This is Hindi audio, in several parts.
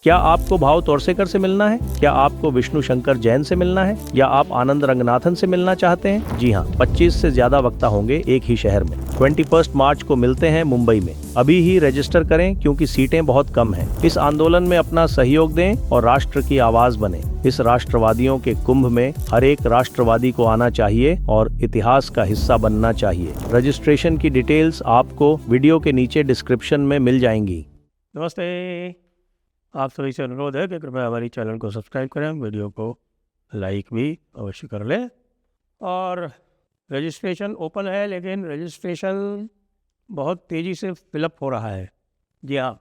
क्या आपको भाव तोरसेकर से मिलना है? क्या आपको विष्णु शंकर जैन से मिलना है? या आप आनंद रंगनाथन से मिलना चाहते हैं? जी हाँ, 25 से ज्यादा वक्ता होंगे एक ही शहर में। 21 मार्च को मिलते हैं मुंबई में। अभी ही रजिस्टर करें क्योंकि सीटें बहुत कम हैं। इस आंदोलन में अपना सहयोग दें और राष्ट्र की आवाज बने। इस राष्ट्रवादियों के कुंभ में हर एक राष्ट्रवादी को आना चाहिए और इतिहास का हिस्सा बनना चाहिए। रजिस्ट्रेशन की डिटेल्स आपको वीडियो के नीचे डिस्क्रिप्शन में मिल जाएंगी। नमस्ते, आप सभी से अनुरोध है कि कृपया हमारी चैनल को सब्सक्राइब करें, वीडियो को लाइक भी अवश्य कर लें। और रजिस्ट्रेशन ओपन है, लेकिन रजिस्ट्रेशन बहुत तेज़ी से फिलअप हो रहा है। जी हाँ,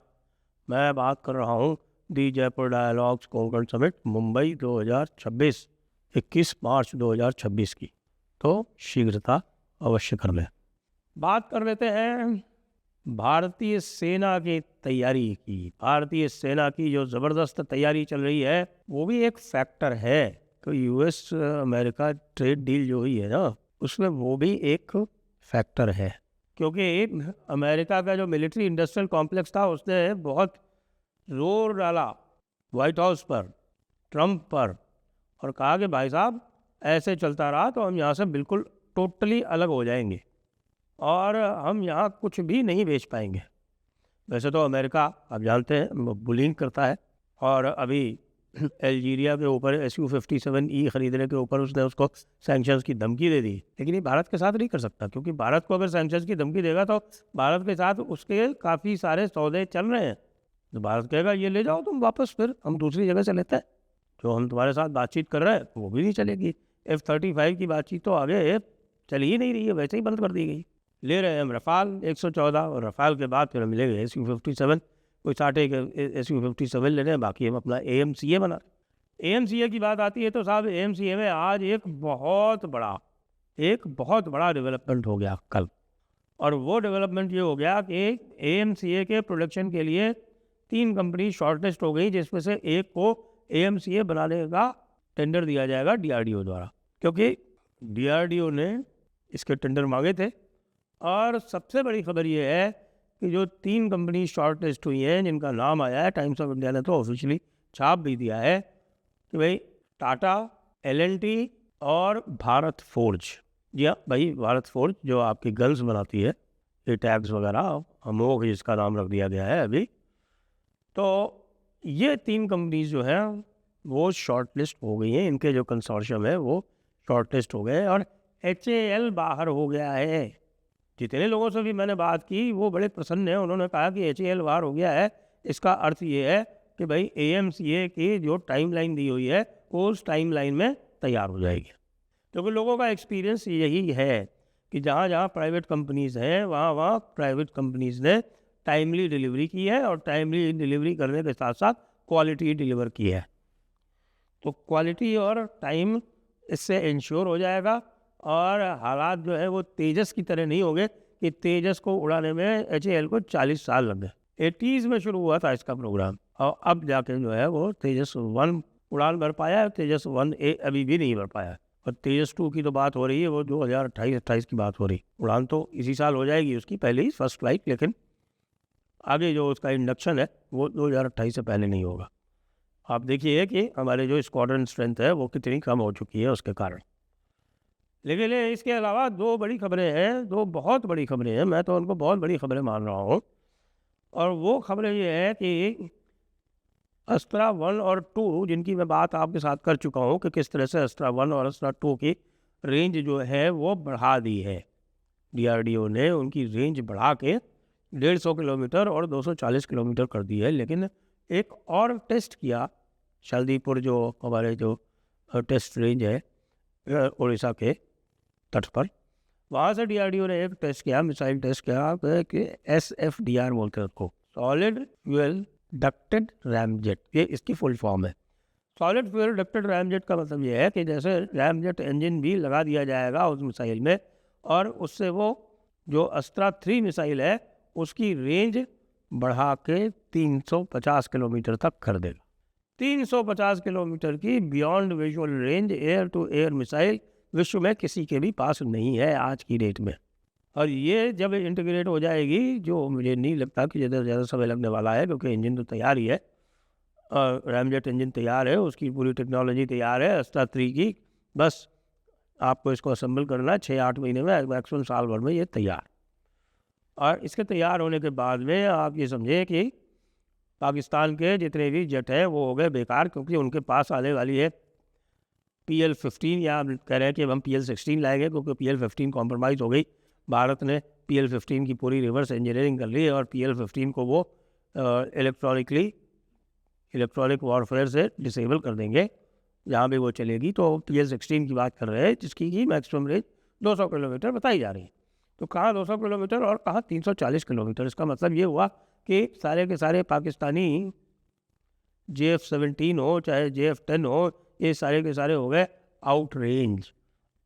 मैं बात कर रहा हूँ दी जयपुर डायलॉग्स कोंकण समिट मुंबई 2026, 21 मार्च 2026 की। तो शीघ्रता अवश्य कर लें। बात कर लेते हैं भारतीय सेना की तैयारी की। भारतीय सेना की जो ज़बरदस्त तैयारी चल रही है वो भी एक फैक्टर है। तो यूएस अमेरिका ट्रेड डील जो हुई है ना, उसमें वो भी एक फैक्टर है, क्योंकि अमेरिका का जो मिलिट्री इंडस्ट्रियल कॉम्प्लेक्स था उसने बहुत जोर डाला वाइट हाउस पर, ट्रंप पर, और कहा कि भाई साहब ऐसे चलता रहा तो हम यहाँ से बिल्कुल टोटली अलग हो जाएंगे और हम यहाँ कुछ भी नहीं बेच पाएंगे। वैसे तो अमेरिका आप जानते हैं बुलिंग करता है, और अभी अल्जीरिया के ऊपर SU-57E खरीदने के ऊपर उसने उसको सैंक्शंस की धमकी दे दी। लेकिन ये भारत के साथ नहीं कर सकता, क्योंकि भारत को अगर सैंक्शंस की धमकी देगा तो भारत के साथ उसके काफ़ी सारे सौदे चल रहे हैं। तो भारत कहेगा ये ले जाओ तुम वापस, फिर हम दूसरी जगह से लेते हैं। जो हम तुम्हारे साथ बातचीत कर रहे हैं वो भी नहीं चलेगी। F-35 की बातचीत तो आगे चल ही नहीं रही है, वैसे ही बंद कर दी गई। ले रहे हैं हम रफ़ाल 114, और रफ़ाल के बाद फिर हम मिलेंगे SU-57। कोई 60 SU-57 ले रहे हैं, बाकी हम अपना AMCA बना रहे हैं। AMCA की बात आती है तो साहब AMCA में आज एक बहुत बड़ा डेवलपमेंट हो गया कल। और वो डेवलपमेंट ये हो गया कि AMCA के प्रोडक्शन के लिए 3 कंपनी शॉर्टलिस्ट हो गई, जिसमें से एक को AMCA बनाने का टेंडर दिया जाएगा DRDO द्वारा, क्योंकि DRDO ने इसके टेंडर मांगे थे। और सबसे बड़ी खबर ये है कि जो 3 कंपनी शॉर्ट लिस्ट हुई हैं, जिनका नाम आया है, टाइम्स ऑफ इंडिया ने तो ऑफिशियली छाप भी दिया है कि भाई टाटा, L&T और भारत फोर्ज। जी हाँ भाई, भारत फोर्ज जो आपकी गन्स बनाती है, ये टैग्स वगैरह, अमोघ जिसका नाम रख दिया गया है अभी। तो ये 3 कंपनीज जो हैं वो शॉर्ट लिस्ट हो गई हैं, इनके जो कंसोर्शियम है वो शॉर्ट लिस्ट हो गए, और HAL बाहर हो गया है। जितने लोगों से भी मैंने बात की वो बड़े प्रसन्न हैं। उन्होंने कहा कि HAL बाहर हो गया है, इसका अर्थ ये है कि भाई AMCA की जो टाइमलाइन दी हुई है उस टाइमलाइन में तैयार हो जाएगी। क्योंकि लोगों का एक्सपीरियंस यही है कि जहाँ जहाँ प्राइवेट कंपनीज़ हैं वहाँ वहाँ प्राइवेट कंपनीज़ ने टाइमली डिलीवरी की है, और टाइमली डिलीवरी करने के साथ साथ क्वालिटी डिलीवर की है। तो क्वालिटी और टाइम इससे इंश्योर हो जाएगा, और हालात जो है वो तेजस की तरह नहीं होंगे कि तेजस को उड़ाने में HAL को 40 साल लग गए। 80s में शुरू हुआ था इसका प्रोग्राम, और अब जाके जो है वो तेजस 1 उड़ान भर पाया है, तेजस 1A अभी भी नहीं भर पाया है। और तेजस 2 की तो बात हो रही है, वो 2028-28 की बात हो रही। उड़ान तो इसी साल हो जाएगी उसकी, पहले ही फर्स्ट फ्लाइट, लेकिन आगे जो उसका इंडक्शन है वो 2028 से पहले नहीं होगा। आप देखिए कि हमारे जो स्क्वाड्रन स्ट्रेंथ है वो कितनी कम हो चुकी है उसके कारण। लेकिन इसके अलावा 2 बड़ी खबरें हैं, 2 बहुत बड़ी खबरें हैं, मैं तो उनको बहुत बड़ी खबरें मान रहा हूँ। और वो खबरें ये है कि अस्त्रा 1 और 2, जिनकी मैं बात आपके साथ कर चुका हूँ कि किस तरह से अस्त्रा 1 और अस्त्रा 2 की रेंज जो है वो बढ़ा दी है। DRDO ने उनकी रेंज बढ़ा के 150 किलोमीटर और 240 किलोमीटर कर दी है। लेकिन एक और टेस्ट किया शालदीपुर, जो हमारे जो टेस्ट रेंज है उड़ीसा के तट पर, वहाँ से DRDO ने एक टेस्ट किया, मिसाइल टेस्ट किया कि SFDR बोलते हैं उसको, सॉलिड फ्यूल डक्टेड रैमजेट, ये इसकी फुल फॉर्म है। सॉलिड फ्यूल डक्टेड रैमजेट का मतलब ये है कि जैसे रैमजेट इंजन भी लगा दिया जाएगा उस मिसाइल में, और उससे वो जो अस्त्रा 3 मिसाइल है उसकी रेंज बढ़ा के 350 किलोमीटर तक कर देगा। 350 किलोमीटर की beyond visual range air to air missile विश्व में किसी के भी पास नहीं है आज की डेट में। और ये जब इंटीग्रेट हो जाएगी, जो मुझे नहीं लगता कि ज़्यादा से ज़्यादा समय लगने वाला है, क्योंकि इंजन तो तैयार ही है, रैमजेट इंजन तैयार है, उसकी पूरी टेक्नोलॉजी तैयार है अस्त्रा 3 की। बस आपको इसको असेंबल करना 6-8 महीने में, मैक्सिमम साल भर में ये तैयार। और इसके तैयार होने के बाद में आप ये समझें कि पाकिस्तान के जितने भी जेट हैं वो हो गए बेकार, क्योंकि उनके पास आने वाली है PL-15, या आप कह रहे हैं कि अब हम PL-16 लाएंगे, क्योंकि PL-15 कॉम्प्रोमाइज़ हो गई। भारत ने PL-15 की पूरी रिवर्स इंजीनियरिंग कर ली है और PL-15 को वो इलेक्ट्रॉनिक वॉरफेयर से डिसेबल कर देंगे जहाँ भी वो चलेगी। तो PL-16 की बात कर रहे हैं, जिसकी की मैक्सिमम रेंज 200 किलोमीटर बताई जा रही है। तो कहाँ 200 किलोमीटर और कहाँ 340 किलोमीटर। इसका मतलब ये हुआ कि सारे के सारे पाकिस्तानी JF-17 हो चाहे JF-10 हो, ये सारे के सारे हो गए आउट रेंज।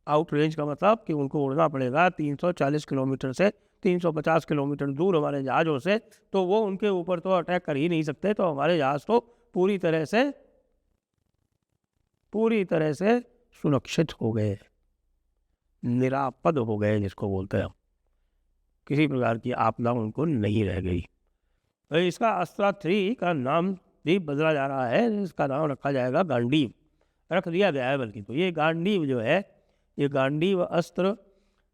आउट रेंज का मतलब कि उनको उड़ना पड़ेगा 340 किलोमीटर से 350 किलोमीटर दूर हमारे जहाज़ों से, तो वो उनके ऊपर तो अटैक कर ही नहीं सकते। तो हमारे जहाज़ तो पूरी तरह से सुरक्षित हो गए, निरापद हो गए, जिसको बोलते हैं। किसी प्रकार की आपदा उनको नहीं रह गई। इसका अस्त्रा 3 का नाम भी बदला जा रहा है, इसका नाम रखा जाएगा गांडीव, रख दिया गया है बल्कि। तो ये गांडीव जो है, ये गांडीव अस्त्र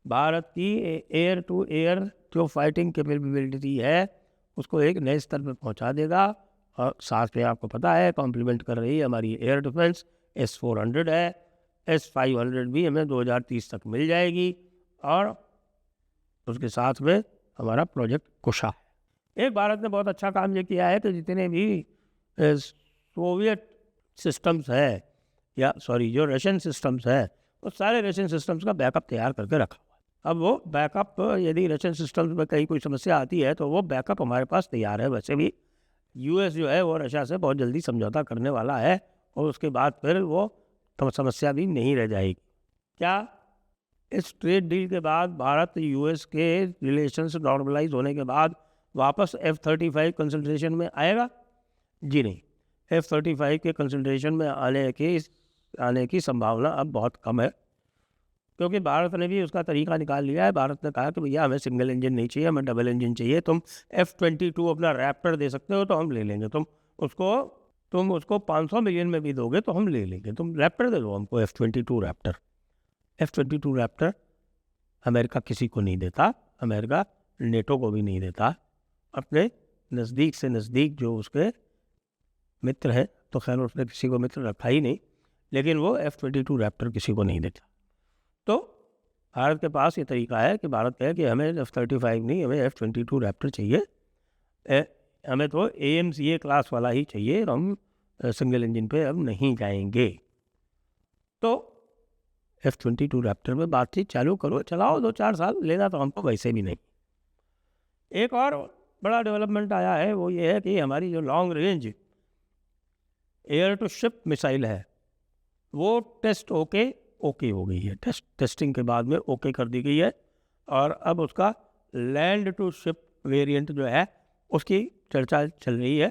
भारत की एयर टू एयर जो फाइटिंग कैपेबिलिटी है उसको एक नए स्तर पर पहुंचा देगा। और साथ में आपको पता है कॉम्प्लीमेंट कर रही है हमारी एयर डिफेंस। S-400 है, S-500 भी हमें 2030 तक मिल जाएगी। और उसके साथ में हमारा प्रोजेक्ट कुशा है। एक भारत ने बहुत अच्छा काम ये किया है कि जितने भी सोवियत सिस्टम्स है, या सॉरी जो रशियन सिस्टम्स है, वो सारे रशियन सिस्टम्स का बैकअप तैयार करके रखा हुआ है। अब वो बैकअप, यदि रशियन सिस्टम्स में कहीं कोई समस्या आती है तो वो बैकअप हमारे पास तैयार है। वैसे भी US जो है वो रशिया से बहुत जल्दी समझौता करने वाला है और उसके बाद फिर वो समस्या भी नहीं रह जाएगी। क्या इस ट्रेड डील के बाद भारत US के रिलेशंस नॉर्मलाइज होने के बाद वापस F-35 कंसल्ट्रेशन में आएगा? जी नहीं, F-35 के कंसल्ट्रेशन में आने की संभावना अब बहुत कम है, क्योंकि भारत ने भी उसका तरीका निकाल लिया है। भारत ने कहा कि भैया हमें सिंगल इंजन नहीं चाहिए, हमें डबल इंजन चाहिए। तुम F-22 अपना रैप्टर दे सकते हो तो हम ले लेंगे, तुम उसको 500 मिलियन में भी दोगे तो हम ले लेंगे, तुम रैप्टर दे दो हमको, F-22 Raptor. F-22 Raptor America किसी को नहीं देता, अमेरिका नेटो को भी नहीं देता। अपने नज़दीक से नज़दीक जो उसके मित्र हैं, तो खैर उसने किसी को मित्र रखा ही नहीं, लेकिन वो F-22 रैप्टर किसी को नहीं देता। तो भारत के पास ये तरीका है कि भारत कहे कि हमें F-35 नहीं, हमें F-22 रैप्टर चाहिए, हमें तो AMCA क्लास वाला ही चाहिए, हम सिंगल इंजन पे अब नहीं जाएंगे। तो F-22 रैप्टर में बातचीत चालू करो, चलाओ 2-4 साल, लेना तो हमको वैसे भी नहीं। एक और बड़ा डेवलपमेंट आया है, वो ये है कि हमारी जो long range air to ship missile है वो टेस्ट ओके हो गई है। टेस्टिंग के बाद में ओके कर दी गई है और अब उसका लैंड टू शिप वेरिएंट जो है उसकी चर्चा चल रही है।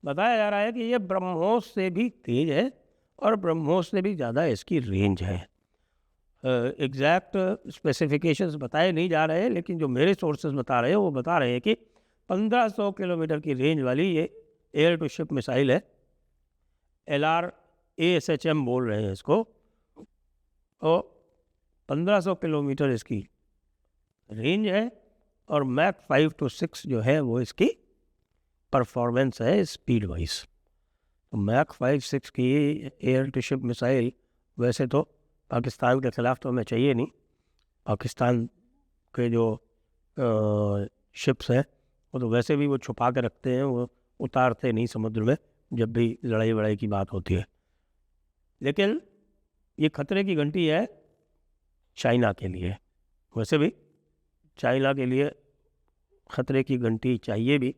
बताया जा रहा है कि ये ब्रह्मोस से भी तेज है और ब्रह्मोस से भी ज़्यादा इसकी रेंज है। एग्जैक्ट स्पेसिफिकेशंस बताए नहीं जा रहे हैं, लेकिन जो मेरे सोर्सेज बता रहे हैं वो बता रहे हैं कि 1500 किलोमीटर की रेंज वाली ये एयर टू शिप मिसाइल है। LRASHM बोल रहे हैं इसको, और 1500 किलोमीटर इसकी रेंज है और मैक 5 to 6 जो है वो इसकी परफॉर्मेंस है स्पीड वाइज। तो मैक 5-6 की एयर टू शिप मिसाइल वैसे तो पाकिस्तान के ख़िलाफ़ तो हमें चाहिए नहीं। पाकिस्तान के जो शिप्स हैं वो तो वैसे भी वो छुपा के रखते हैं, वो उतारते नहीं समुद्र में जब भी लड़ाई वड़ाई की बात होती है। लेकिन ये खतरे की घंटी है चाइना के लिए। वैसे भी चाइना के लिए खतरे की घंटी चाहिए भी,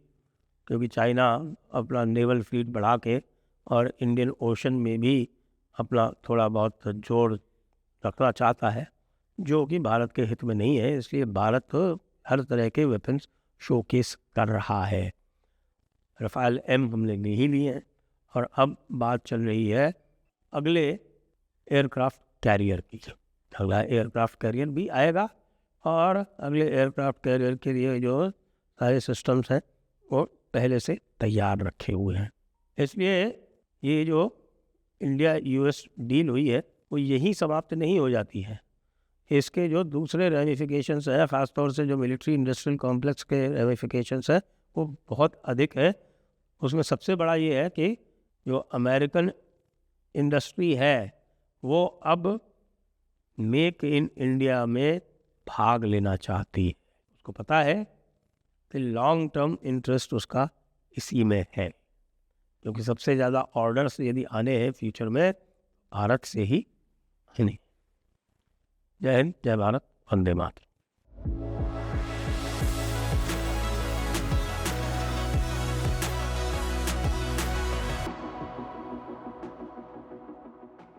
क्योंकि चाइना अपना नेवल फ्लीट बढ़ा के और इंडियन ओशन में भी अपना थोड़ा बहुत जोर रखना चाहता है, जो कि भारत के हित में नहीं है। इसलिए भारत हर तरह के वेपन्स शोकेस कर रहा है। रफ़ाल M हमने ले ही लिए हैं और अब बात चल रही है अगले एयरक्राफ्ट कैरियर की। अगला एयरक्राफ्ट कैरियर भी आएगा और अगले एयरक्राफ्ट कैरियर के लिए जो सारे सिस्टम्स हैं वो पहले से तैयार रखे हुए हैं। इसलिए ये जो इंडिया यूएस डील हुई है वो यहीं समाप्त नहीं हो जाती है। इसके जो दूसरे रेमिफिकेशंस हैं, ख़ासतौर से जो मिलिट्री इंडस्ट्रियल कॉम्प्लेक्स के रेमिफिकेशंस हैं वो बहुत अधिक है। उसमें सबसे बड़ा ये है कि जो अमेरिकन इंडस्ट्री है वो अब मेक इन इंडिया में भाग लेना चाहती है। उसको पता है कि लॉन्ग टर्म इंटरेस्ट उसका इसी में है, क्योंकि सबसे ज़्यादा ऑर्डर्स यदि आने हैं फ्यूचर में भारत से ही नहीं। जय हिंद, जय भारत, वंदे मातरम।